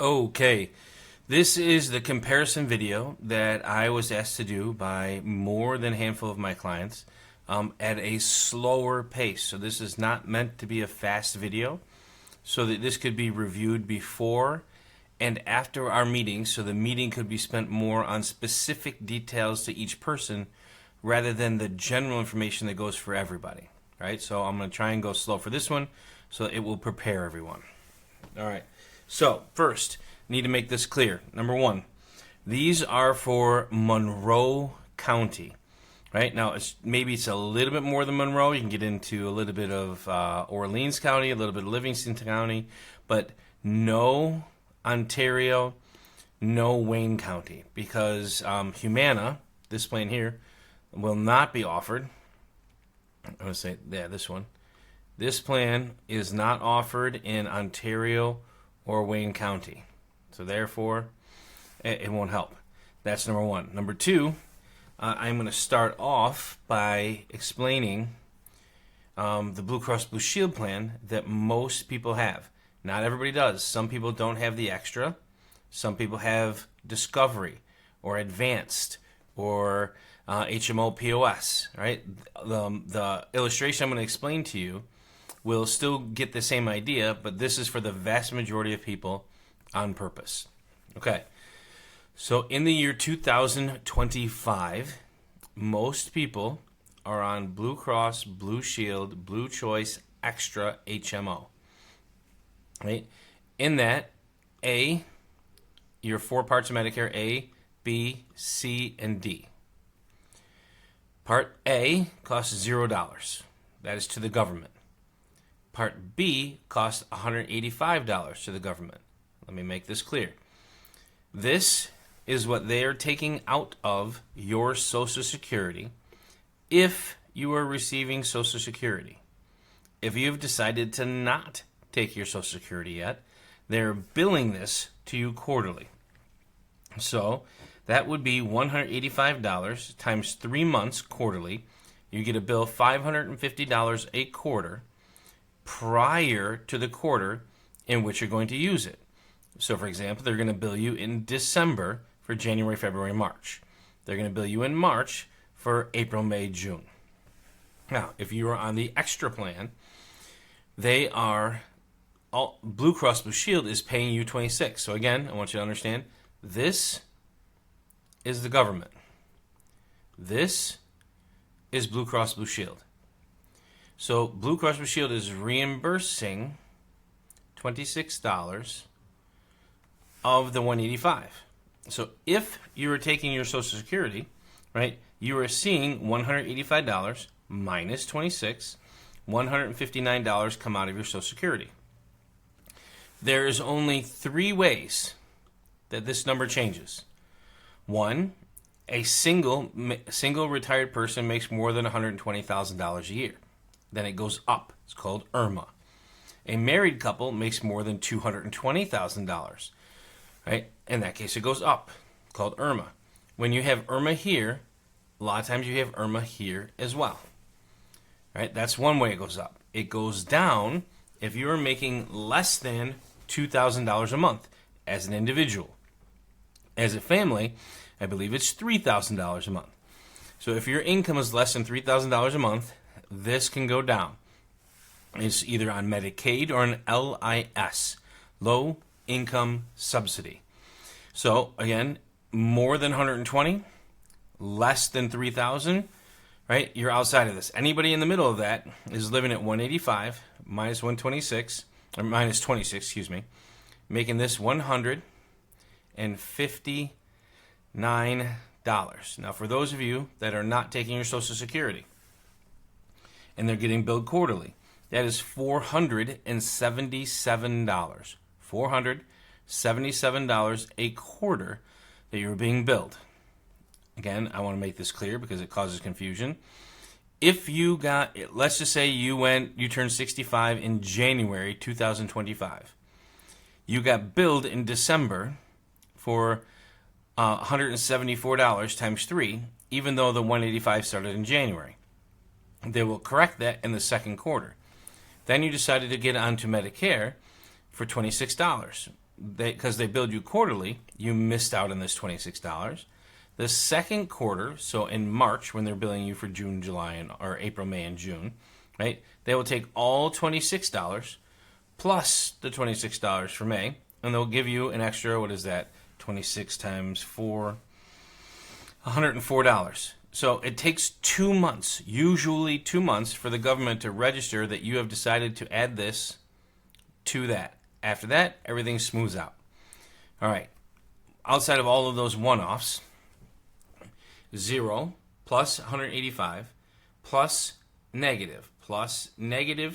Okay, this is the comparison video that I was asked to do by more than a handful of my clients at a slower pace. So this is not meant to be a fast video, so that this could be reviewed before and after our meeting, so the meeting could be spent more on specific details to each person rather than the general information that goes for everybody. Right? So I'm going to try and go slow for this one so it will prepare everyone. All right. So first, need to make this clear. Number one, these are for Monroe County. Right now, maybe it's a little bit more than Monroe. You can get into a little bit of Orleans County, a little bit of Livingston County, but no Ontario, no Wayne County, because Humana, this plan here, will not be offered. I'm going to say, yeah, this one. This plan is not offered in Ontario or Wayne County. So therefore, it won't help. That's number one. Number two, I'm going to start off by explaining the Blue Cross Blue Shield plan that most people have. Not everybody does. Some people don't have the extra. Some people have Discovery or Advanced or HMO POS. Right? The illustration I'm going to explain to you will still get the same idea, but this is for the vast majority of people on purpose. Okay, so in the year 2025, most people are on Blue Cross, Blue Shield, Blue Choice, Extra, HMO. Right? In that, A, your 4 parts of Medicare, A, B, C, and D. Part A costs $0. That is to the government. Part B costs $185 to the government. Let me make this clear. This is what they are taking out of your Social Security if you are receiving Social Security. If you've decided to not take your Social Security yet, they're billing this to you quarterly. So that would be $185 times 3 months quarterly. You get a bill $550 a quarter prior to the quarter in which you're going to use it. So, for example, they're going to bill you in December for January, February, March. They're going to bill you in March for April, May, June. Now, if you are on the extra plan, Blue Cross Blue Shield is paying you $26. So again, I want you to understand, this is the government. This is Blue Cross Blue Shield. So Blue Cross Blue Shield is reimbursing $26 of the $185. So if you are taking your Social Security, right, you are seeing $185 minus $26, $159 come out of your Social Security. There is only 3 ways that this number changes. 1, a single retired person makes more than $120,000 a year. Then it goes up. It's called IRMA. A married couple makes more than $220,000. Right? In that case, it goes up. It's called IRMA. When you have IRMA here, a lot of times you have IRMA here as well. Right? That's one way it goes up. It goes down if you are making less than $2,000 a month as an individual. As a family, I believe it's $3,000 a month. So if your income is less than $3,000 a month, this can go down. It's either on Medicaid or an LIS, low income subsidy. So again, more than 120, less than 3,000, right? You're outside of this. Anybody in the middle of that is living at 185 minus 126 or minus 26, excuse me, making this $159. Now, for those of you that are not taking your Social Security and they're getting billed quarterly, that is $477. $477 a quarter that you're being billed. Again, I want to make this clear because it causes confusion. If you got, let's just say you turned 65 in January 2025. You got billed in December for $174 times 3, even though the 185 started in January. They will correct that in the second quarter. Then you decided to get onto Medicare for $26. because they billed you quarterly, you missed out on this $26. The second quarter, so in March, when they're billing you for June, July, or April, May, and June, right? They will take all $26 plus the $26 for May, and they'll give you an extra, what is that? 26 times 4, $104. So it takes 2 months, usually 2 months, for the government to register that you have decided to add this to that. After that, everything smooths out. All right. Outside of all of those one-offs, 0 plus 185 plus negative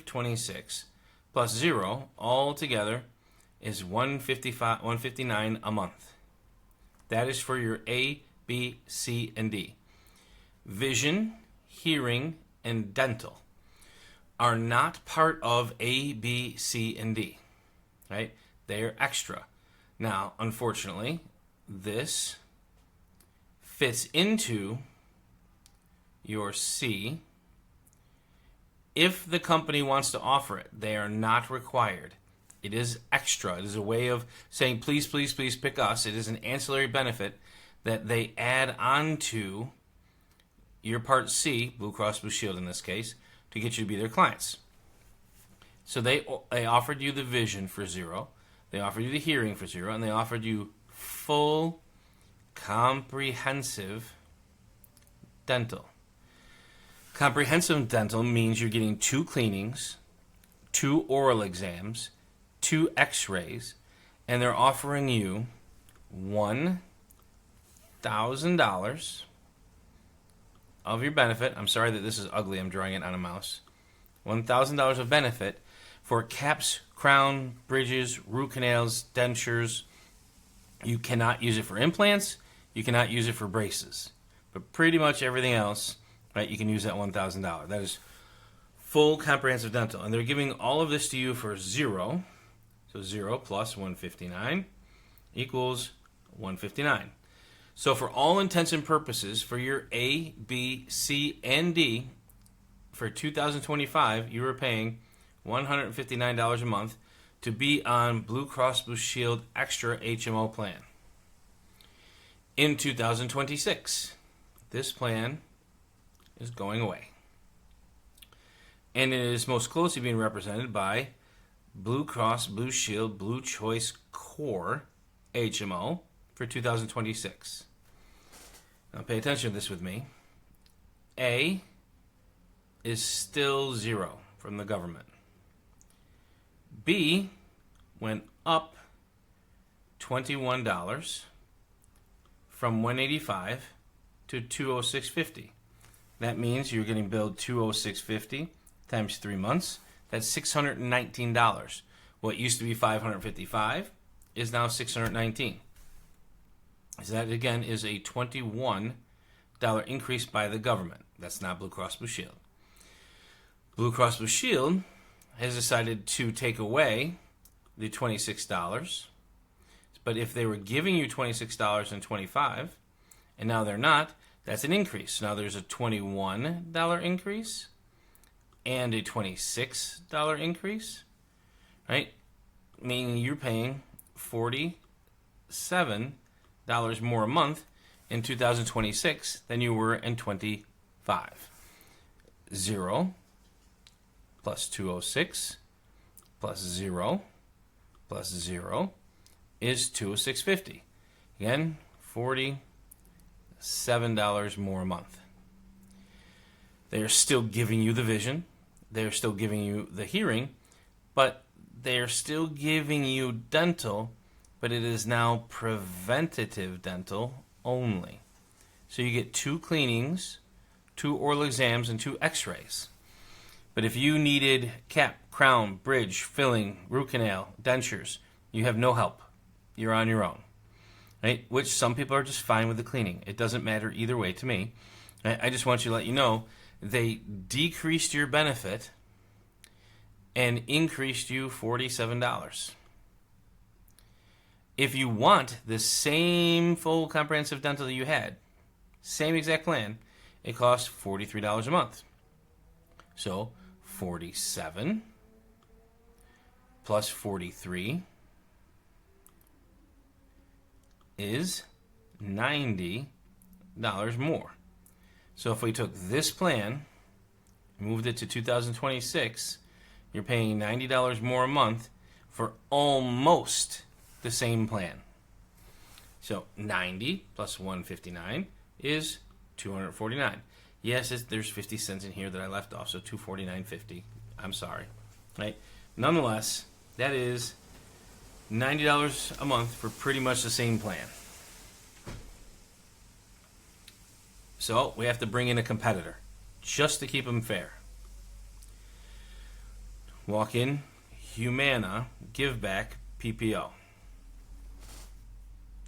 26 plus 0 all together is 159 a month. That is for your A, B, C, and D. Vision, hearing, and dental are not part of A, B, C, and D. Right? They are extra. Now, unfortunately, this fits into your C if the company wants to offer it. They are not required. It is extra. It is a way of saying, please, please, please pick us. It is an ancillary benefit that they add onto your Part C, Blue Cross Blue Shield in this case, to get you to be their clients. So they offered you the vision for 0, they offered you the hearing for 0, and they offered you full comprehensive dental. Comprehensive dental means you're getting 2 cleanings, 2 oral exams, 2 x-rays, and they're offering you $1,000 of your benefit. I'm sorry that this is ugly. I'm drawing it on a mouse. $1,000 of benefit for caps, crown, bridges, root canals, dentures. You cannot use it for implants. You cannot use it for braces. But pretty much everything else, right, you can use that $1,000. That is full comprehensive dental. And they're giving all of this to you for 0. So 0 plus 159 equals 159. So for all intents and purposes, for your A, B, C, and D, for 2025, you are paying $159 a month to be on Blue Cross Blue Shield Extra HMO plan. In 2026, this plan is going away. And it is most closely being represented by Blue Cross Blue Shield Blue Choice Core HMO for 2026. Now pay attention to this with me. A is still 0 from the government. B went up $21 from $185 to $206.50. That means you're getting billed $206.50 times 3 months. That's $619. What used to be $555 is now $619. So that again is a $21 increase by the government. That's not Blue Cross Blue Shield. Blue Cross Blue Shield has decided to take away the $26. But if they were giving you $26.25 and now they're not, that's an increase. Now there's a $21 increase and a $26 increase, right? Meaning you're paying $47 more a month in 2026 than you were in 25. 0 plus 206 plus 0 plus 0 is $206.50. Again, $47 more a month. They are still giving you the vision. They're still giving you the hearing, but they're still giving you dental, but it is now preventative dental only. So you get 2 cleanings, 2 oral exams, and 2 x-rays. But if you needed cap, crown, bridge, filling, root canal, dentures, you have no help. You're on your own, right? Which some people are just fine with the cleaning. It doesn't matter either way to me. I just want you to let you know they decreased your benefit and increased you $47. If you want the same full comprehensive dental that you had, same exact plan, it costs $43 a month. So 47 plus 43 is $90 more. So if we took this plan, moved it to 2026, you're paying $90 more a month for almost the same plan. So 90 plus 159 is 249. Yes, there's 50 cents in here that I left off, so 249.50. I'm sorry. Right? Nonetheless, that is $90 a month for pretty much the same plan. So we have to bring in a competitor just to keep them fair. Walk in, Humana, Give Back, PPO.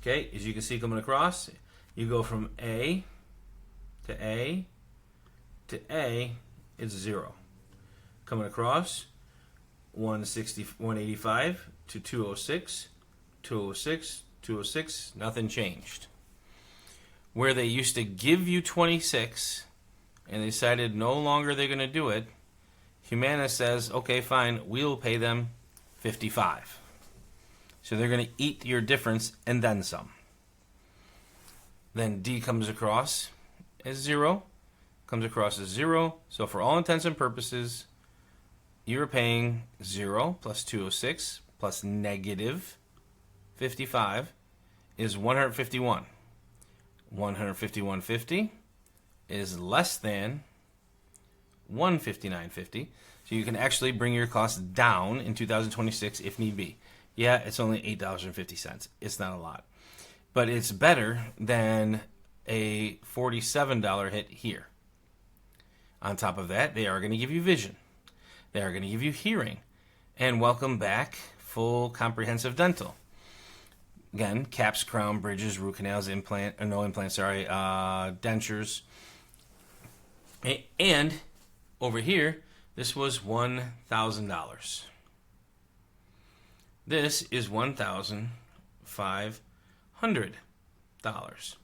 Okay, as you can see coming across, you go from A to A to A, it's 0. Coming across, 185 to 206, 206, 206, nothing changed. Where they used to give you 26 and they decided no longer they're going to do it, Humana says, okay, fine, we'll pay them 55. So they're going to eat your difference and then some. Then D comes across as 0, comes across as 0. So for all intents and purposes, you're paying 0 plus 206 plus negative 55 is 151. 151.50 is less than 159.50. So you can actually bring your costs down in 2026 if need be. Yeah, it's only $8.50. It's not a lot. But it's better than a $47 hit here. On top of that, they are going to give you vision. They are going to give you hearing. And welcome back, full comprehensive dental. Again, caps, crown, bridges, root canals, dentures. And over here, this was $1,000. This is $1,500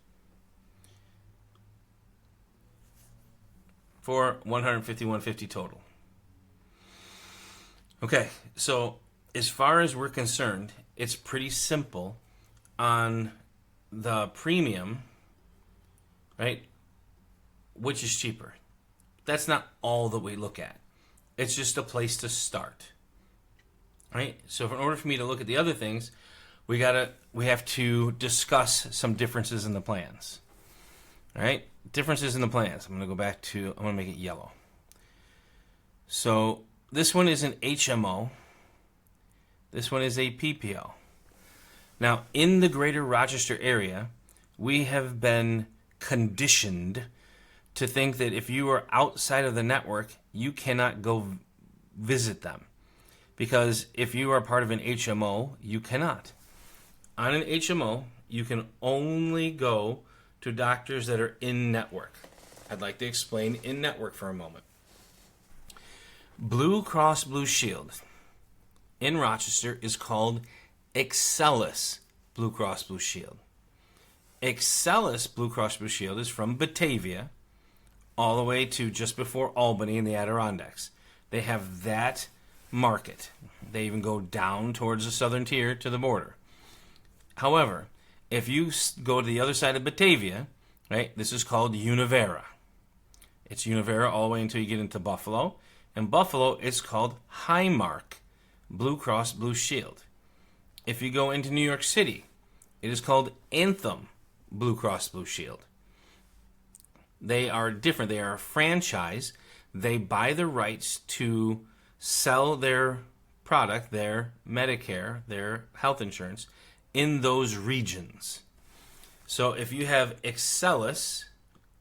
for $151.50 total. Okay, so as far as we're concerned, it's pretty simple on the premium, right? Which is cheaper? That's not all that we look at. It's just a place to start, right? So in order for me to look at the other things, we have to discuss some differences in the plans, all right? Differences in the plans. I'm going to make it yellow. So this one is an HMO. This one is a PPO. Now, in the greater Rochester area, we have been conditioned to think that if you are outside of the network, you cannot go visit them. Because if you are part of an HMO, you cannot. On an HMO, you can only go to doctors that are in network. I'd like to explain in network for a moment. Blue Cross Blue Shield in Rochester is called Excellis Blue Cross Blue Shield. Excellis Blue Cross Blue Shield is from Batavia all the way to just before Albany in the Adirondacks. They have that market. They even go down towards the southern tier to the border. However, if you go to the other side of Batavia, right, this is called Univera. It's Univera all the way until you get into Buffalo. In Buffalo, it's called Highmark Blue Cross Blue Shield. If you go into New York City, it is called Anthem Blue Cross Blue Shield. They are different. They are a franchise. They buy the rights to sell their product, their Medicare, their health insurance, in those regions. So if you have Excellis,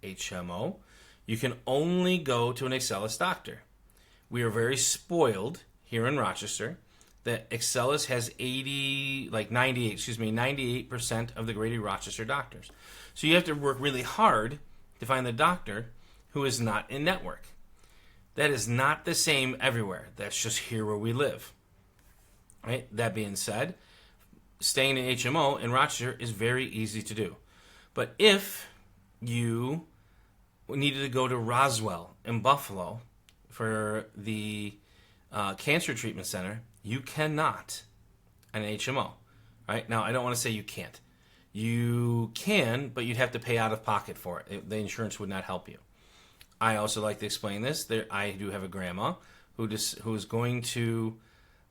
HMO, you can only go to an Excellis doctor. We are very spoiled here in Rochester that Excellis has 98% of the greater Rochester doctors. So you have to work really hard to find the doctor who is not in network. That is not the same everywhere. That's just here where we live. Right? That being said, staying in HMO in Rochester is very easy to do. But if you needed to go to Roswell in Buffalo for the cancer treatment center, you cannot an HMO. Right? Now, I don't want to say you can't. You can, but you'd have to pay out of pocket for it. The insurance would not help you. I also like to explain this. I do have a grandma who is going to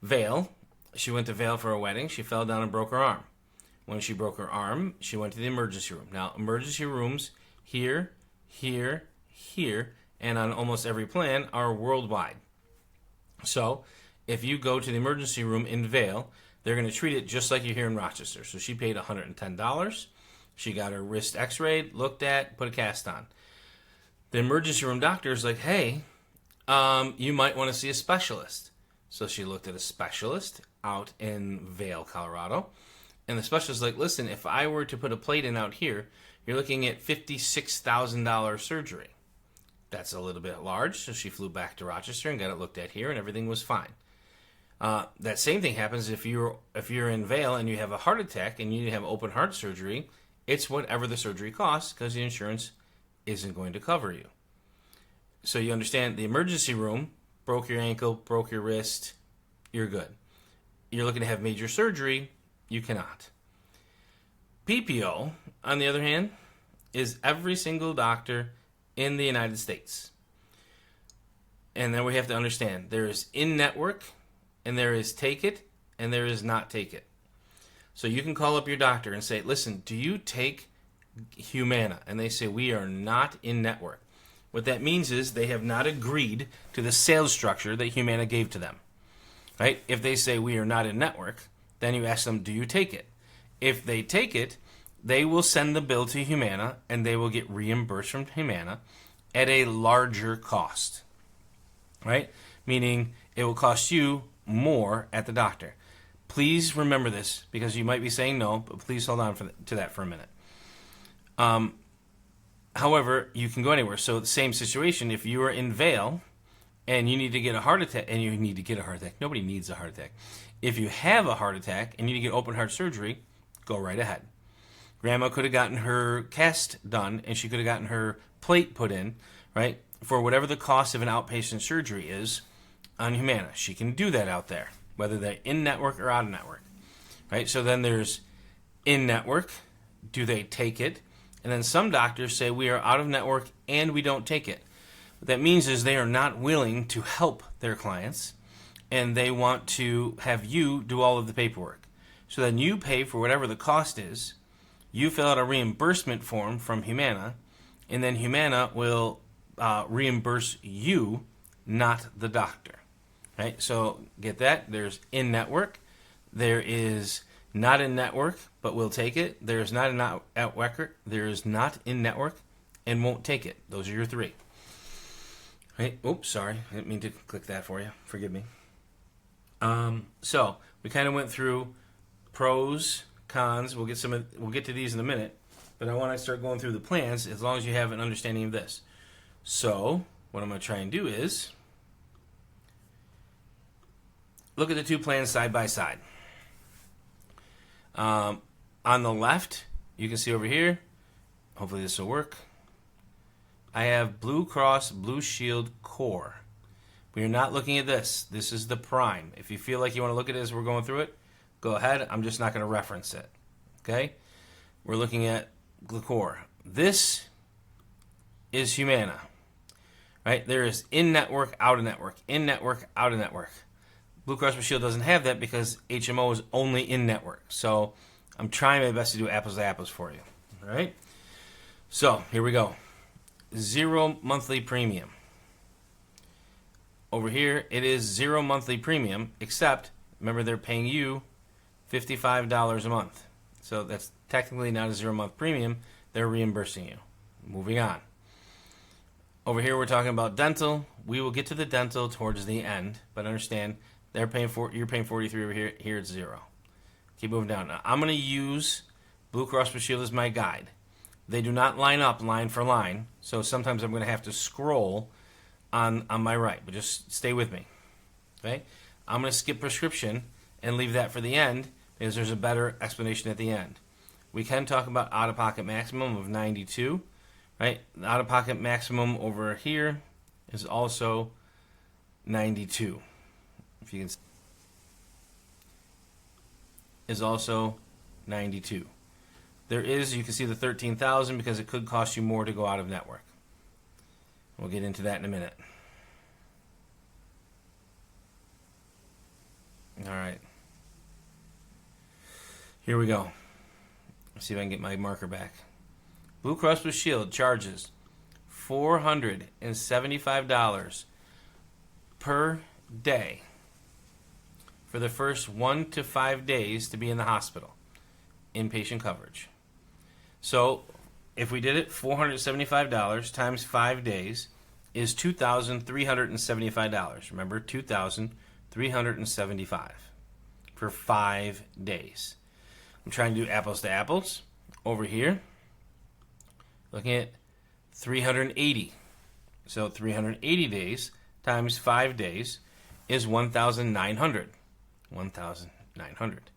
Vail. She went to Vail for a wedding. She fell down and broke her arm. When she broke her arm, she went to the emergency room. Now, emergency rooms here, here, here, and on almost every plan are worldwide. So, if you go to the emergency room in Vail, they're going to treat it just like you're here in Rochester. So she paid $110. She got her wrist x-rayed, looked at, put a cast on. The emergency room doctor is like, hey, you might want to see a specialist. So she looked at a specialist out in Vail, Colorado. And the specialist is like, listen, if I were to put a plate in out here, you're looking at $56,000 surgery. That's a little bit large. So she flew back to Rochester and got it looked at here, and everything was fine. That same thing happens if you're in Vail and you have a heart attack and you need to have open heart surgery. It's whatever the surgery costs because the insurance isn't going to cover you. So you understand the emergency room, broke your ankle, broke your wrist, you're good. You're looking to have major surgery, you cannot. PPO, on the other hand, is every single doctor in the United States. And then we have to understand there is in-network, and there is take it, and there is not take it. So you can call up your doctor and say, listen, do you take Humana? And they say, we are not in network. What that means is they have not agreed to the sales structure that Humana gave to them. Right? If they say we are not in network, then you ask them, do you take it? If they take it, they will send the bill to Humana, and they will get reimbursed from Humana at a larger cost. Right? Meaning it will cost you more at the doctor. Please remember this, because you might be saying no, but please hold on to that for a minute. However, you can go anywhere. So the same situation, if you are in Vail and you need to get a heart attack, nobody needs a heart attack. If you have a heart attack and you need to get open heart surgery, go right ahead. Grandma could have gotten her cast done, and she could have gotten her plate put in, right, for whatever the cost of an outpatient surgery is on Humana. She can do that out there, whether they're in-network or out-of-network, right? So then there's in-network. Do they take it? And then some doctors say we are out-of-network and we don't take it. What that means is they are not willing to help their clients, and they want to have you do all of the paperwork. So then you pay for whatever the cost is. You fill out a reimbursement form from Humana, and then Humana will reimburse you, not the doctor. Right? So get that. There's in-network. There is not in-network, but will take it. There is not in network. There is not in-network and won't take it. Those are your three. Right? Oops, sorry. I didn't mean to click that for you. Forgive me. So we kind of went through pros, cons. We'll get to these in a minute, but I want to start going through the plans as long as you have an understanding of this. So what I'm going to try and do is look at the two plans side by side. On the left, you can see over here, hopefully this will work, I have Blue Cross Blue Shield Core. We are not looking at this. This is the Prime. If you feel like you want to look at it as we're going through it, go ahead. I'm just not going to reference it. Okay? We're looking at the Core. This is Humana. Right? There is in-network, out-of-network, in-network, out-of-network. Blue Cross Blue Shield doesn't have that because HMO is only in-network. So I'm trying my best to do apples to apples for you. All right? So here we go. 0 monthly premium. Over here, it is 0 monthly premium, except, remember, they're paying you $55 a month. So that's technically not a 0 month premium. They're reimbursing you. Moving on. Over here, we're talking about dental. We will get to the dental towards the end, but understand you're paying 43 over here. Here it's 0. Keep moving down. Now, I'm going to use Blue Cross Blue Shield as my guide. They do not line up line for line, so sometimes I'm going to have to scroll on my right, but just stay with me. Okay? I'm going to skip prescription and leave that for the end because there's a better explanation at the end. We can talk about out-of-pocket maximum of $92. Right? The out-of-pocket maximum over here is also $92. If you can see, is also $92. There is, you can see the $13,000 because it could cost you more to go out of network. We'll get into that in a minute. All right. Here we go. Let's see if I can get my marker back. Blue Cross Blue Shield charges $475 per day for the first 1 to 5 days to be in the hospital. Inpatient coverage. So if we did it, $475 times 5 days is $2,375. Remember, $2,375 for 5 days. I'm trying to do apples to apples. Over here, looking at 380. So 380 days times 5 days is 1,900. 1,900.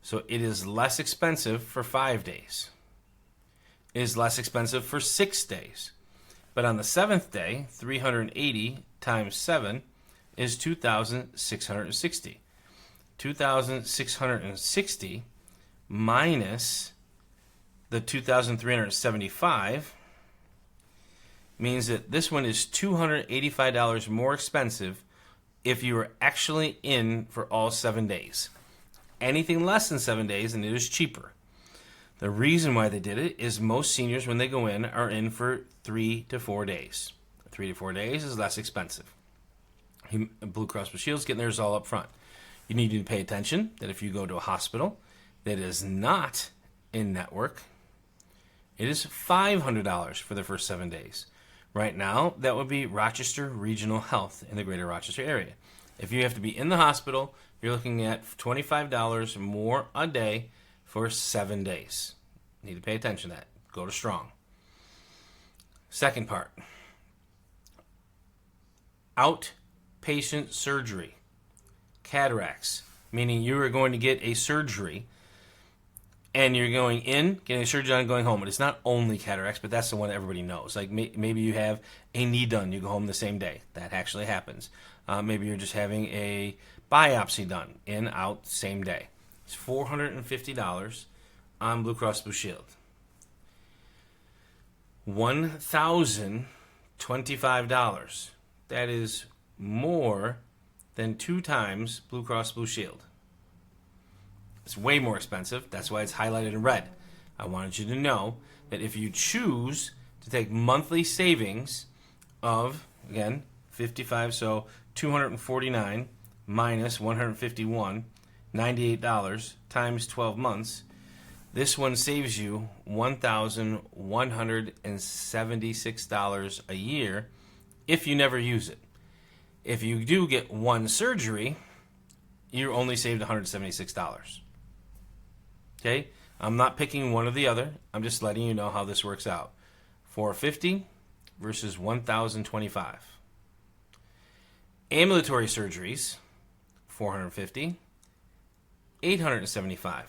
So it is less expensive for 5 days. It is less expensive for 6 days. But on the 7th day, 380 times 7 is 2,660. 2,660 minus the 2,375 means that this one is $285 more expensive if you were actually in for all 7 days. Anything less than 7 days, and it is cheaper. The reason why they did it is most seniors, when they go in, are in for 3 to 4 days. 3 to 4 days is less expensive. Blue Cross Blue Shield's getting theirs all up front. You need to pay attention that if you go to a hospital that is not in network, it is $500 for the first 7 days. Right now, that would be Rochester Regional Health in the greater Rochester area. If you have to be in the hospital, you're looking at $25 more a day for 7 days. You need to pay attention to that. Go to Strong. Second part. Outpatient surgery. Cataracts, meaning you are going to get a surgery and you're going in, getting a surgery done, and going home. But it's not only cataracts, but that's the one that everybody knows. Like maybe you have a knee done, you go home the same day. That actually happens. Maybe you're just having a biopsy done, in, out, same day. It's $450 on Blue Cross Blue Shield. $1,025. That is more than 2 times Blue Cross Blue Shield. It's way more expensive. That's why it's highlighted in red. I wanted you to know that if you choose to take monthly savings of, again, 55, so 249 minus 151, $98 times 12 months, this one saves you $1,176 a year if you never use it. If you do get one surgery, you only saved $176. Okay? I'm not picking one or the other. I'm just letting you know how this works out. $450 versus $1,025. Ambulatory surgeries, $450, $875.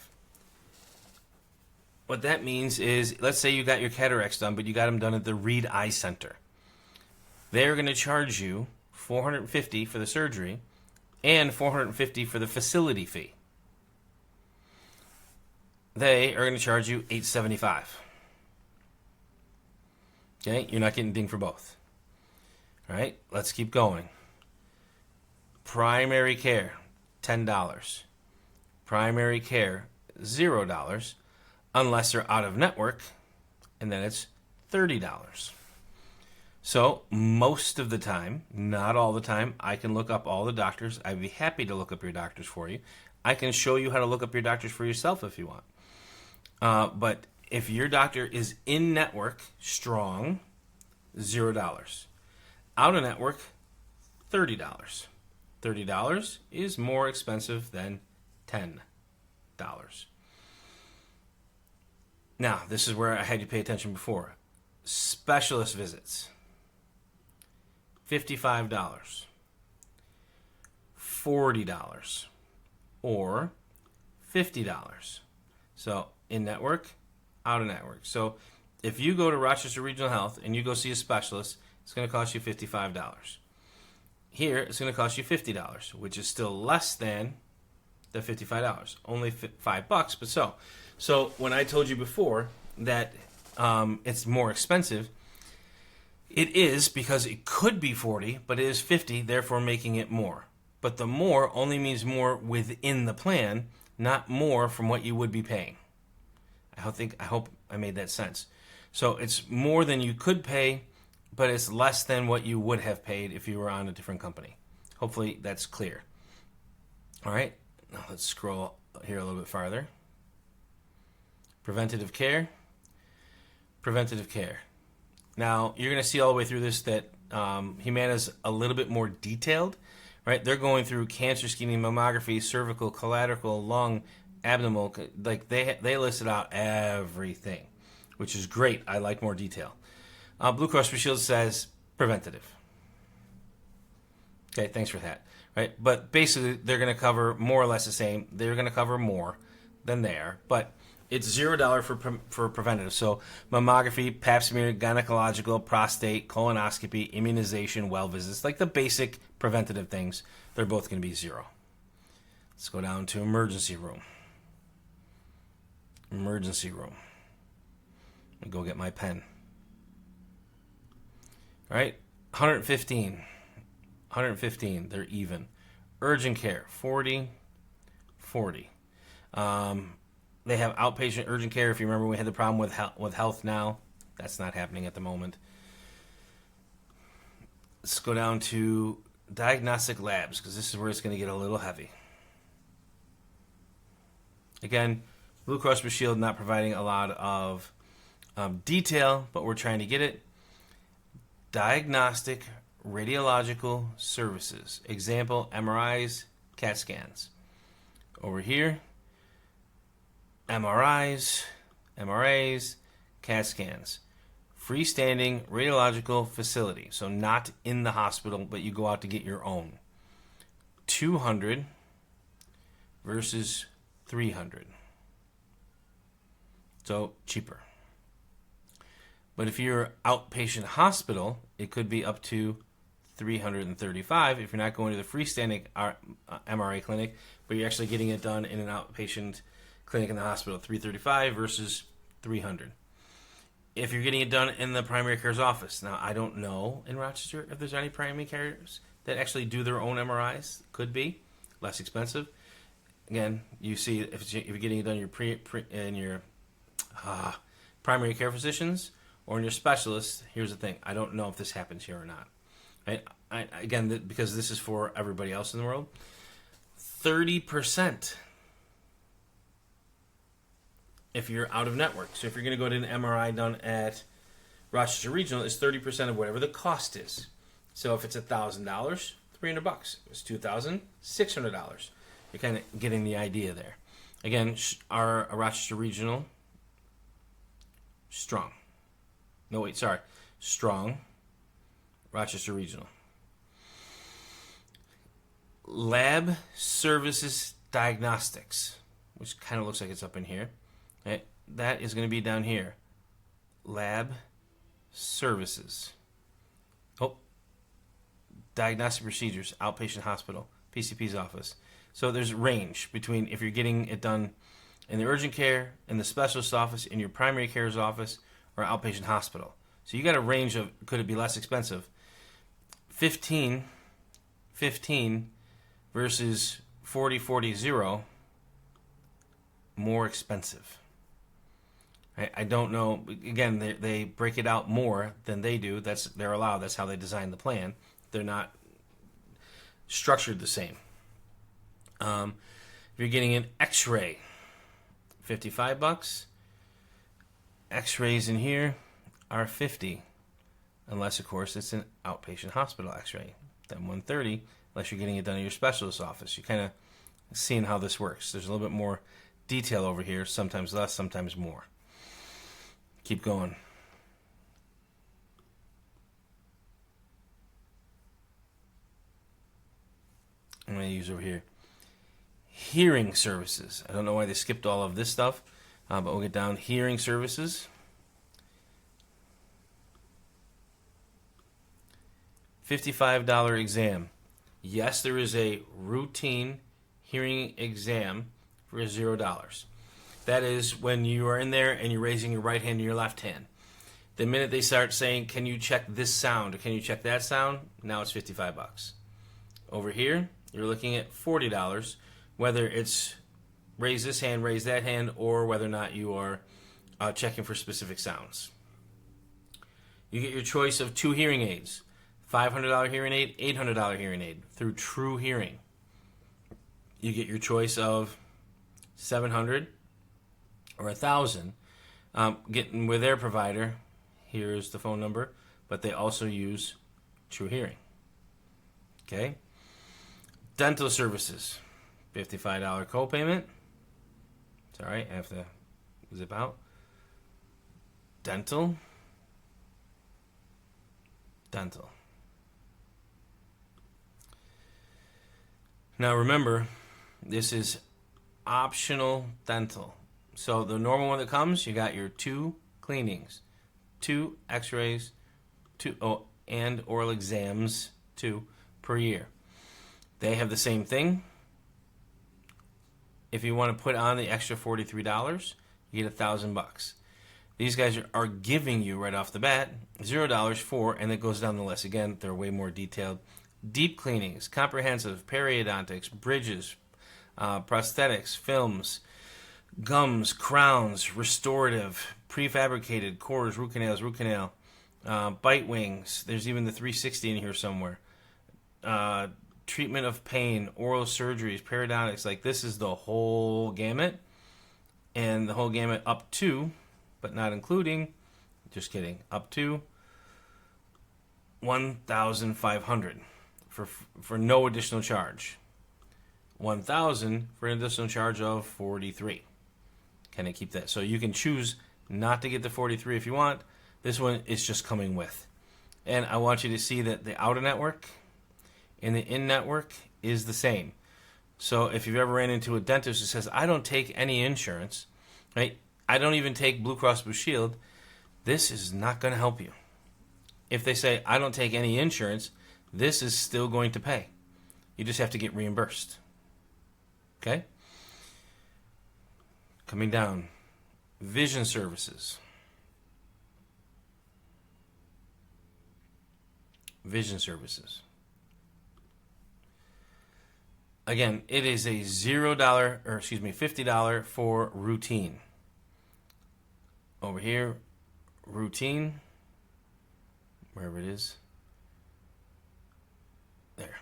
What that means is, let's say you got your cataracts done, but you got them done at the Reed Eye Center. They're going to charge you $450 for the surgery and $450 for the facility fee. They are going to charge you $875. Okay, you're not getting dinged for both. All right, let's keep going. Primary care, $10. Primary care, $0, unless they're out of network, and then it's $30. So most of the time, not all the time, I can look up all the doctors. I'd be happy to look up your doctors for you. I can show you how to look up your doctors for yourself if you want. But if your doctor is in network, Strong, $0. Out of network, $30. $30 is more expensive than $10. Now, this is where I had you pay attention before. Specialist visits, $55, $40, or $50. So in network, out of network. So if you go to Rochester Regional Health and you go see a specialist, it's going to cost you $55. Here, it's going to cost you $50, which is still less than the $55. Only $5, but so. So when I told you before that it's more expensive, it is because it could be 40, but it is 50, therefore making it more. But the more only means more within the plan, not more from what you would be paying. I hope I made that sense. So it's more than you could pay, but it's less than what you would have paid if you were on a different company. Hopefully that's clear. All right, now let's scroll here a little bit farther. Preventative care. Preventative care. Now, you're going to see all the way through this that Humana's a little bit more detailed, right? They're going through cancer screening, mammography, cervical, colorectal, lung, abdominal. Like they listed out everything, which is great. I like more detail. Blue Cross Blue Shield says preventative. Okay, thanks for that. Right, but basically they're going to cover more or less the same. They're going to cover more than they are, but it's $0 for preventative. So mammography, pap smear, gynecological, prostate, colonoscopy, immunization, well visits, like the basic preventative things, they're both going to be $0. Let's go down to emergency room. Emergency room. Let me go get my pen. All right, 115. 115, they're even. Urgent care, 40. They have outpatient urgent care. If you remember, we had the problem with Health Now. That's not happening at the moment. Let's go down to diagnostic labs, because this is where it's going to get a little heavy. Again, Blue Cross Blue Shield not providing a lot of detail, but we're trying to get it. Diagnostic radiological services. Example, MRIs, CAT scans. Over here, MRIs, CAT scans. Freestanding radiological facility. So not in the hospital, but you go out to get your own. 200 versus 300. So cheaper. But if you're outpatient hospital, it could be up to 335 if you're not going to the freestanding MRA clinic, but you're actually getting it done in an outpatient clinic in the hospital. 335 versus 300. If you're getting it done in the primary care's office. Now, I don't know in Rochester if there's any primary cares that actually do their own MRIs. Could be. Less expensive. Again, you see if you're getting it done in your primary care physicians or in your specialists. Here's the thing. I don't know if this happens here or not. Right? Again, because this is for everybody else in the world. 30% if you're out of network. So if you're going to go to an MRI done at Rochester Regional, it's 30% of whatever the cost is. So if it's $1,000, $300. If it's $2,600. You're kind of getting the idea there. Again, our Rochester Regional, strong. No, wait, sorry. Strong. Rochester Regional. Lab Services Diagnostics, which kind of looks like it's up in here. Right? That is going to be down here. Lab Services. Oh. Diagnostic Procedures, Outpatient Hospital, PCP's office. So there's range between if you're getting it done in the urgent care, in the specialist office, in your primary care's office, or outpatient hospital. So you got a range of, could it be less expensive? 15 versus 40, more expensive. I don't know. Again, they break it out more than they do. They're allowed. That's how they design the plan. They're not structured the same. If you're getting an X-ray, $55. X-rays in here are $50, unless of course it's an outpatient hospital X-ray. Then $130, unless you're getting it done in your specialist office. You're kind of seeing how this works. There's a little bit more detail over here. Sometimes less, sometimes more. Keep going. I'm going to use over here hearing services. I don't know why they skipped all of this stuff, but we'll get down. Hearing services. $55 exam. Yes, there is a routine hearing exam for $0. That is when you are in there and you're raising your right hand to your left hand. The minute they start saying, can you check this sound or can you check that sound, now it's $55. Over here, you're looking at $40, whether it's raise this hand, raise that hand, or whether or not you are checking for specific sounds. You get your choice of 2 hearing aids, $500 hearing aid, $800 hearing aid through True Hearing. You get your choice of $700 or $1,000, getting with their provider. Here's the phone number, but they also use True Hearing. Okay. Dental services, $55 copayment. It's all right, I have to zip out. Dental. Now remember, this is optional dental. So the normal one that comes, you got your 2 cleanings, 2 x-rays, 2 and oral exams, 2 per year. They have the same thing. If you want to put on the extra $43, you get $1,000. These guys are giving you right off the bat $0 for, and it goes down the list. Again, they're way more detailed. Deep cleanings, comprehensive, periodontics, bridges, prosthetics, films, gums, crowns, restorative, prefabricated, cores, root canal, bite wings. There's even the 360 in here somewhere. Treatment of pain, oral surgeries, periodontics. Like, this is the whole gamut. And the whole gamut up to, but not including, just kidding, up to $1,500 for no additional charge. $1,000 for an additional charge of $43. Can I keep that? So you can choose not to get the $43 if you want. This one is just coming with. And I want you to see that the outer network and the in-network is the same. So if you've ever ran into a dentist who says, I don't take any insurance, right? I don't even take Blue Cross Blue Shield, this is not going to help you. If they say, I don't take any insurance, this is still going to pay. You just have to get reimbursed. Okay? Coming down, vision services. Vision services. Again, it is a $50 for routine. Over here, routine, wherever it is. There.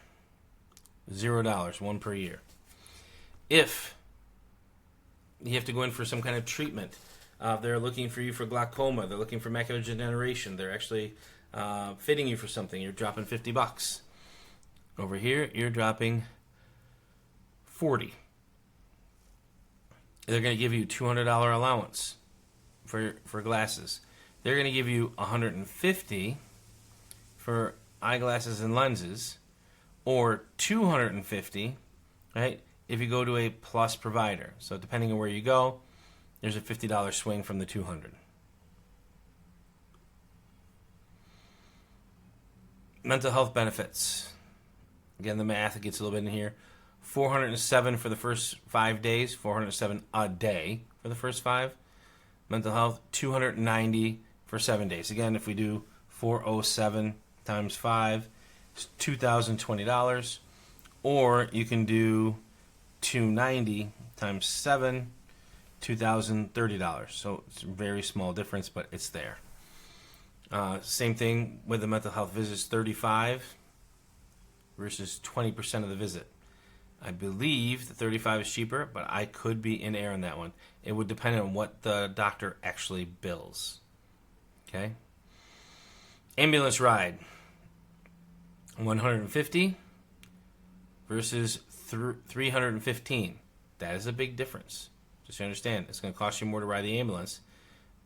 $0, 1 per year. If you have to go in for some kind of treatment, they're looking for you for glaucoma, they're looking for macular degeneration, they're actually fitting you for something, you're dropping $50. Over here, you're dropping $40. They're going to give you $200 allowance for glasses. They're going to give you $150 for eyeglasses and lenses, or $250, right, if you go to a plus provider. So depending on where you go, there's a $50 swing from the $200. Mental health benefits. Again, the math gets a little bit in here. $407 for the first 5 days, $407 a day for the first 5. Mental health, $290 for 7 days. Again, if we do 407 times 5, it's $2,020. Or you can do 290 times 7, $2,030. So it's a very small difference, but it's there. Same thing with the mental health visits, 35 versus 20% of the visit. I believe the 35 is cheaper, but I could be in error on that one. It would depend on what the doctor actually bills. Okay? Ambulance ride, $150 versus $315. That is a big difference. Just so you understand, it's going to cost you more to ride the ambulance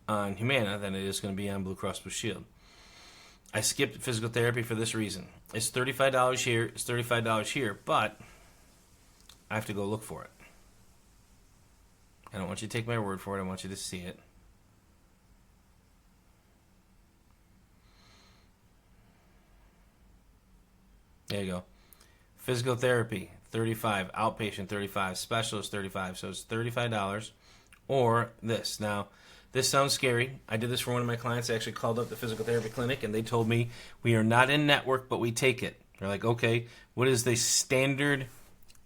on Humana than it is going to be on Blue Cross Blue Shield. I skipped physical therapy for this reason. It's $35 here, it's $35 here, but I have to go look for it. I don't want you to take my word for it. I want you to see it. There you go. Physical therapy, $35. Outpatient, $35. Specialist, $35. So it's $35. or this. Now, this sounds scary. I did this for one of my clients. I actually called up the physical therapy clinic, and they told me, we are not in network, but we take it. They're like, okay, what is the standard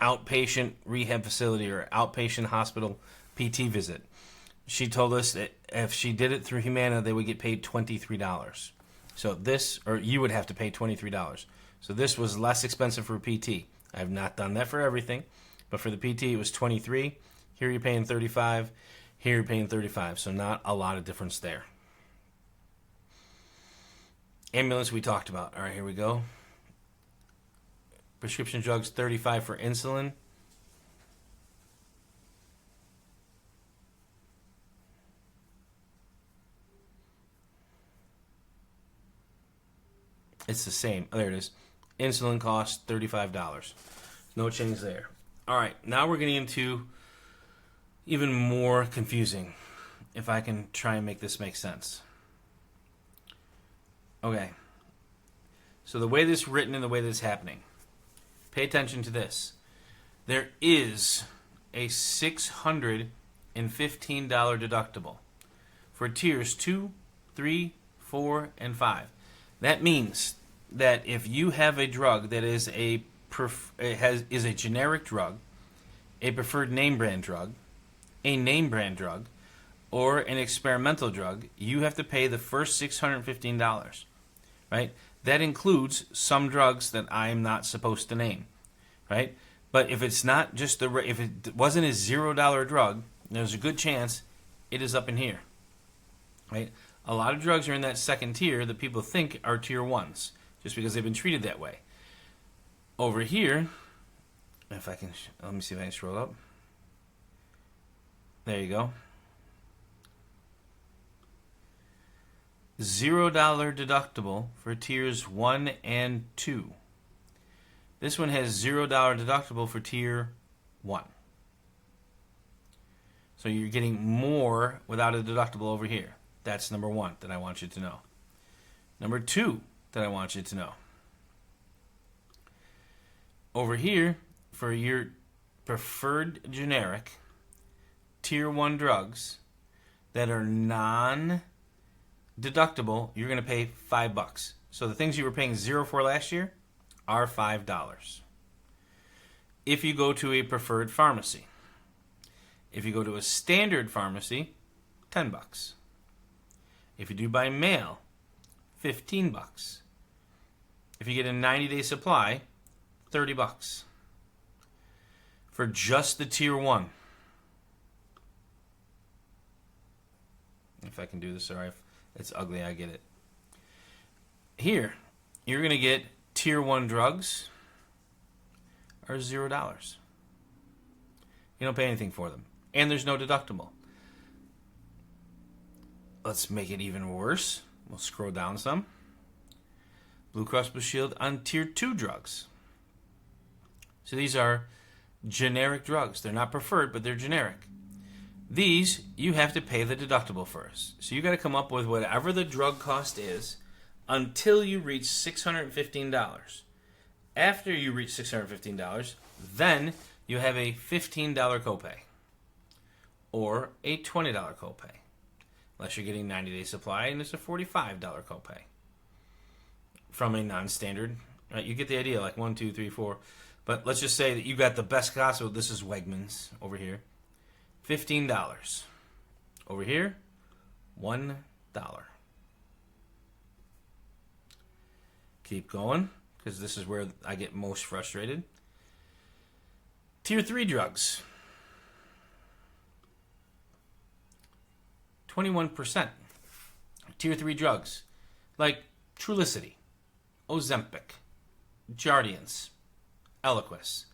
outpatient rehab facility or outpatient hospital PT visit? She told us that if she did it through Humana, they would get paid $23. So this, or you would have to pay $23. So this was less expensive for a PT. I have not done that for everything, but for the PT it was $23. Here you're paying $35. Here you're paying $35. So not a lot of difference there. Ambulance we talked about. All right, here we go. Prescription drugs, $35 for insulin. It's the same. Oh, there it is. Insulin costs $35. No change there. All right, now we're getting into even more confusing, if I can try and make this make sense. Okay. So the way this is written and the way this is happening, pay attention to this. There is a $615 deductible for tiers 2, 3, 4, and 5. That means that if you have a drug that is a generic drug, a preferred name brand drug, a name brand drug, or an experimental drug, you have to pay the first $615, right? That includes some drugs that I am not supposed to name, right? But if it's not just if it wasn't a $0 drug, there's a good chance it is up in here, right? A lot of drugs are in that second tier that people think are tier 1s, just because they've been treated that way. Over here, if I can, let me see if I can scroll up. There you go. $0 deductible for tiers 1 and 2. This one has $0 deductible for tier 1. So you're getting more without a deductible over here. That's number 1 that I want you to know. Number 2 that I want you to know. Over here, for your preferred generic tier 1 drugs that are non-deductible, you're going to pay $5. So the things you were paying 0 for last year are $5. If you go to a preferred pharmacy. If you go to a standard pharmacy, $10. If you do by mail, $15. If you get a 90-day supply, $30. For just the tier 1. If I can do this, sorry, it's ugly, I get it. Here, you're going to get tier 1 drugs are $0. You don't pay anything for them. And there's no deductible. Let's make it even worse. We'll scroll down some. Blue Cross Blue Shield on tier 2 drugs. So these are generic drugs. They're not preferred, but they're generic. These, you have to pay the deductible first. So you got to come up with whatever the drug cost is until you reach $615. After you reach $615, then you have a $15 copay or a $20 copay. Unless you're getting 90-day supply, and it's a $45 copay from a non-standard. Right? You get the idea, like 1, 2, 3, 4. But let's just say that you got the best Costco. This is Wegmans over here. $15. Over here, $1. Keep going, because this is where I get most frustrated. Tier 3 drugs. 21%. Tier 3 drugs. Like Trulicity, Ozempic, Jardiance, Eliquis.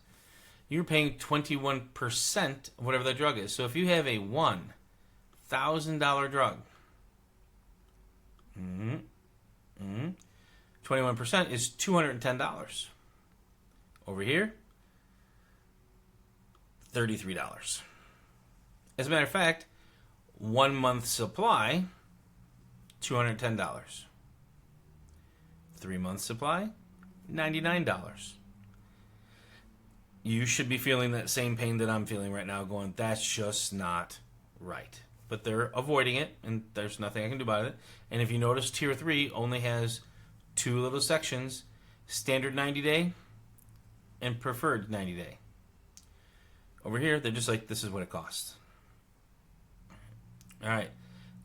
You're paying 21% of whatever that drug is. So if you have a $1,000 drug, 21% is $210. Over here, $33. As a matter of fact, 1 month supply, $210. 3 months supply, $99. You should be feeling that same pain that I'm feeling right now, going, that's just not right. But they're avoiding it, and there's nothing I can do about it. And if you notice, Tier 3 only has two little sections, standard 90-day and preferred 90-day. Over here, they're just like, this is what it costs. All right.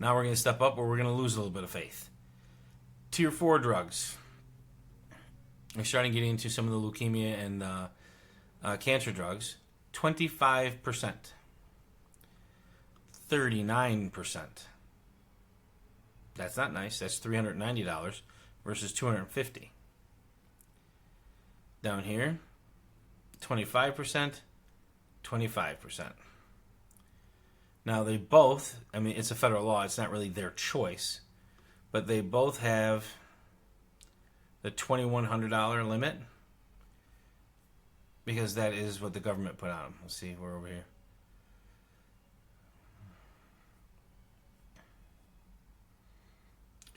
Now we're going to step up where we're going to lose a little bit of faith. Tier 4 drugs. We're starting getting into some of the leukemia and cancer drugs. 25%. 39%. That's not nice. That's $390 versus $250. Down here, 25%, 25%. Now they both, I mean, it's a federal law. It's not really their choice. But they both have the $2,100 limit because that is what the government put on them. Let's see, we're over here.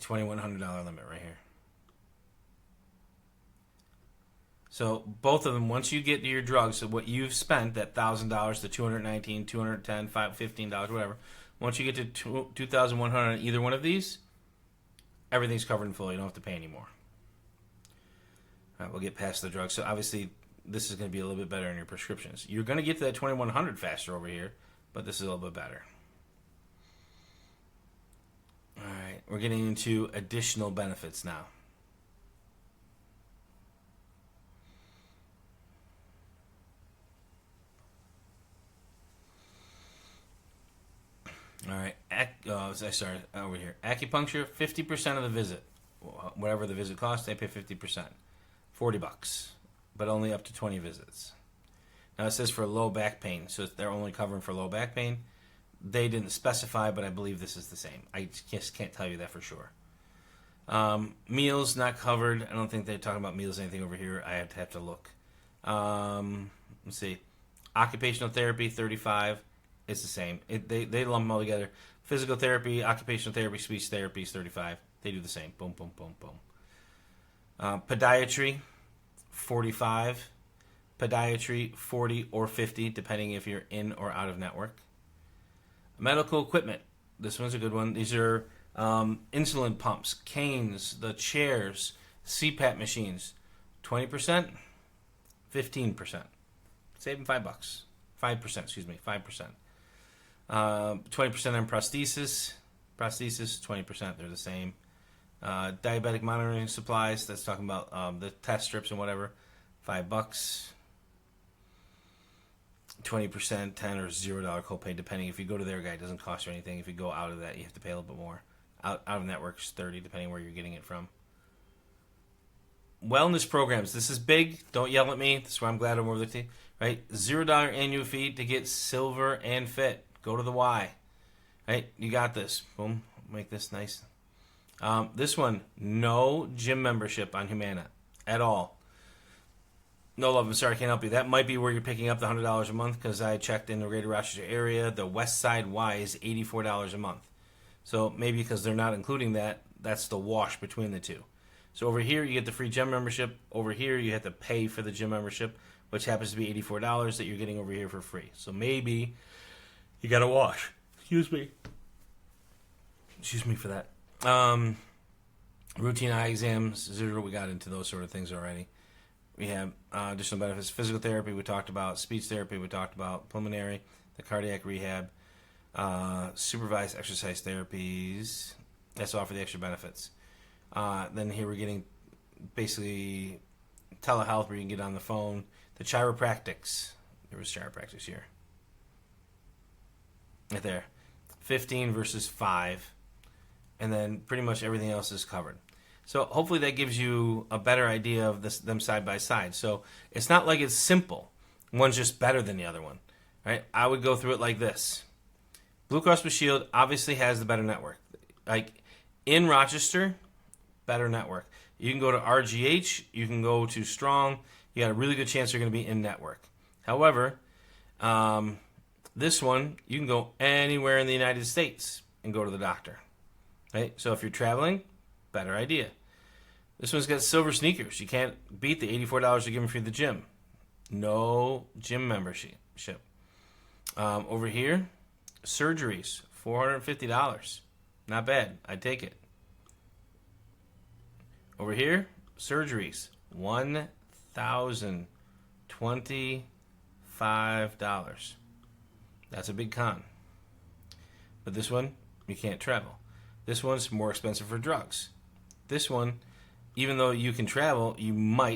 $2,100 limit right here. So both of them, once you get to your drugs, so what you've spent, that $1,000, the $219, $210, $15, whatever, once you get to $2,100 on either one of these, everything's covered in full. You don't have to pay anymore. All right, we'll get past the drugs. So obviously, this is going to be a little bit better in your prescriptions. You're going to get to that $2,100 faster over here, but this is a little bit better. All right, we're getting into additional benefits now. All right, sorry, over here. Acupuncture, 50% of the visit. Whatever the visit costs, they pay 50%. $40, but only up to 20 visits. Now it says for low back pain, so they're only covering for low back pain. They didn't specify, but I believe this is the same. I just can't tell you that for sure. Meals not covered. I don't think they're talking about meals or anything over here. I have to look. Let's see. Occupational therapy, $35. It's the same. They lump them all together. Physical therapy, occupational therapy, speech therapy is $35. They do the same. Boom, boom, boom, boom. Podiatry, $45. Podiatry, $40 or $50, depending if you're in or out of network. Medical equipment. This one's a good one. These are insulin pumps, canes, the chairs, CPAP machines. 20%, 15%. Saving $5. 5%. 20% on prosthesis. Prosthesis, 20%. They're the same. Diabetic monitoring supplies. That's talking about the test strips and whatever. $5. 20%, 10 or $0 copay, depending. If you go to their guy, it doesn't cost you anything. If you go out of that, you have to pay a little bit more. Out of networks, $30, depending where you're getting it from. Wellness programs. This is big. Don't yell at me. This is why I'm glad I'm over the team. Right? $0 annual fee to get silver and fit. Go to the Y. Right? You got this. Boom. Make this nice. This one, no gym membership on Humana at all. No love, I'm sorry, I can't help you. That might be where you're picking up the $100 a month because I checked in the Greater Rochester area. The West Side Y is $84 a month. So maybe because they're not including that, that's the wash between the two. So over here, you get the free gym membership. Over here, you have to pay for the gym membership, which happens to be $84 that you're getting over here for free. So maybe you got a wash. Excuse me for that. Routine eye exams, $0. We got into those sort of things already. We have additional benefits. Physical therapy we talked about. Speech therapy we talked about. Pulmonary, the cardiac rehab. Supervised exercise therapies. That's all for the extra benefits. Then here we're getting basically telehealth where you can get on the phone. The chiropractics. There was chiropractics here. Right there. 15 versus 5. And then pretty much everything else is covered. So hopefully that gives you a better idea of them side by side. So it's not like it's simple. One's just better than the other one. Right? I would go through it like this. Blue Cross Blue Shield obviously has the better network. Like in Rochester, better network. You can go to RGH. You can go to Strong. You got a really good chance you're going to be in network. However, this one, you can go anywhere in the United States and go to the doctor. Right? So if you're traveling, better idea. This one's got silver sneakers. You can't beat the $84 you're giving for the gym. No gym membership. Over here, Surgeries, $450. Not bad. I'd take it. Over here, surgeries, $1,025. That's a big con. But this one, you can't travel. This one's more expensive for drugs. This one, even though you can travel,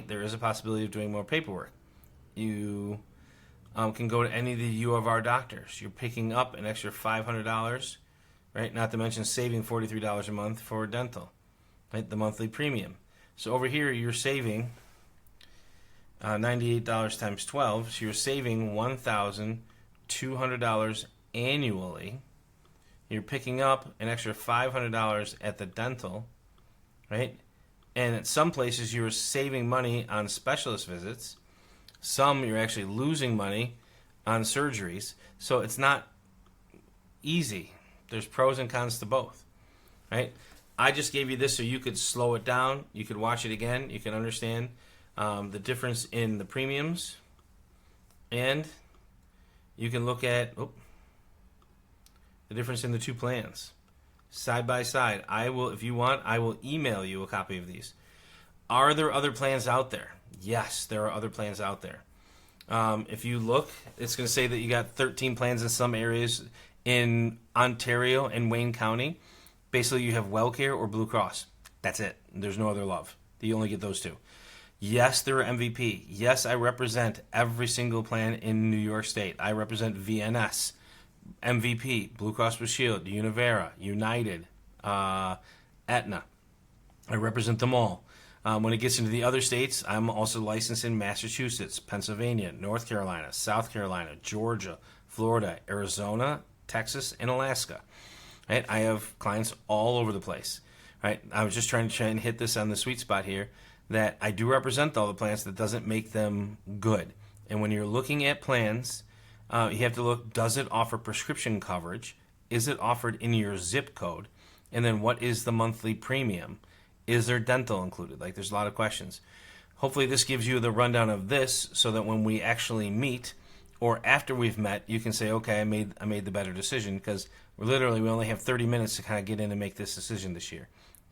there is a possibility of doing more paperwork. You can go to any of the U of R doctors. You're picking up an extra $500, right? Not to mention saving $43 a month for dental, right? The monthly premium. So over here, you're saving $98 times 12. So you're saving $1,200 annually. You're picking up an extra $500 at the dental, right? And at some places, you're saving money on specialist visits. Some, you're actually losing money on surgeries. So it's not easy. There's pros and cons to both, right? I just gave you this so you could slow it down. You could watch it again. You can understand the difference in the premiums. And you can look at the difference in the two plans side by side. If you want, I will email you a copy of these. Are there other plans out there? Yes, there are other plans out there. If you look, it's going to say that you got 13 plans in some areas in Ontario and Wayne County. Basically, you have WellCare or Blue Cross. That's it. There's no other love. You only get those two. Yes, there are MVP. Yes, I represent every single plan in New York State. I represent VNS, MVP, Blue Cross Blue Shield, Univera, United, Aetna. I represent them all. When it gets into the other states, I'm also licensed in Massachusetts, Pennsylvania, North Carolina, South Carolina, Georgia, Florida, Arizona, Texas, and Alaska. Right? I have clients all over the place. Right? I was just trying to hit this on the sweet spot here, that I do represent all the plans. That doesn't make them good. And when you're looking at plans, you have to look, does it offer prescription coverage? Is it offered in your zip code? And then what is the monthly premium? Is there dental included? Like, there's a lot of questions. Hopefully this gives you the rundown of this so that when we actually meet or after we've met, you can say, okay, I made the better decision, because we only have 30 minutes to kind of get in and make this decision this year.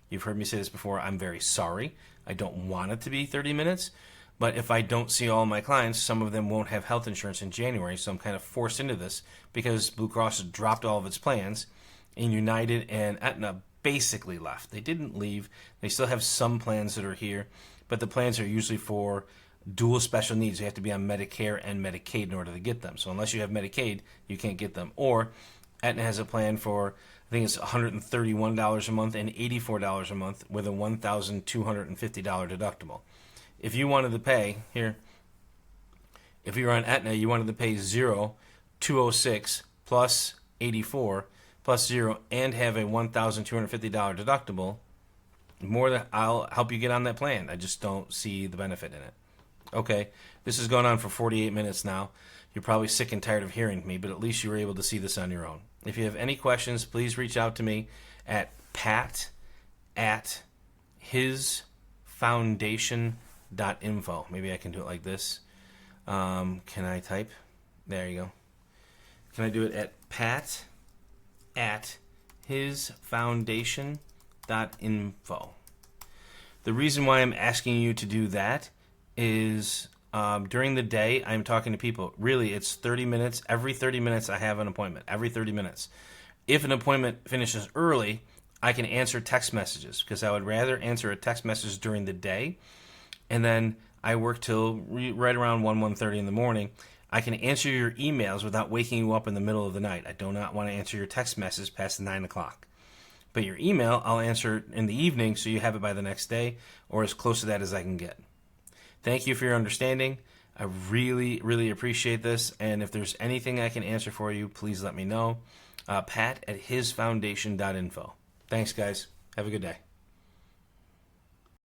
You've heard me say this before. I'm very sorry. I don't want it to be 30 minutes. But if I don't see all my clients, some of them won't have health insurance in January, so I'm kind of forced into this because Blue Cross has dropped all of its plans, and United and Aetna basically left. They didn't leave. They still have some plans that are here, but the plans are usually for dual special needs. You have to be on Medicare and Medicaid in order to get them. So unless you have Medicaid, you can't get them. Or Aetna has a plan for, I think it's $131 a month and $84 a month with a $1,250 deductible. If you wanted to pay, if you were on Aetna, you wanted to pay $206 plus 84 plus 0 and have a $1,250 deductible, I'll help you get on that plan. I just don't see the benefit in it. Okay, this has gone on for 48 minutes now. You're probably sick and tired of hearing me, but at least you were able to see this on your own. If you have any questions, please reach out to me at pat@hisfoundation.info. Maybe I can do it like this. Can I type? There you go. Can I do it at pat@hisfoundation.info? The reason why I'm asking you to do that is during the day, I'm talking to people. Really, it's 30 minutes. Every 30 minutes, I have an appointment. Every 30 minutes. If an appointment finishes early, I can answer text messages, because I would rather answer a text message during the day. And then I work till right around 1:30 in the morning. I can answer your emails without waking you up in the middle of the night. I do not want to answer your text message past 9 o'clock. But your email, I'll answer in the evening so you have it by the next day, or as close to that as I can get. Thank you for your understanding. I really, really appreciate this. And if there's anything I can answer for you, please let me know. Pat@hisfoundation.info. Thanks, guys. Have a good day.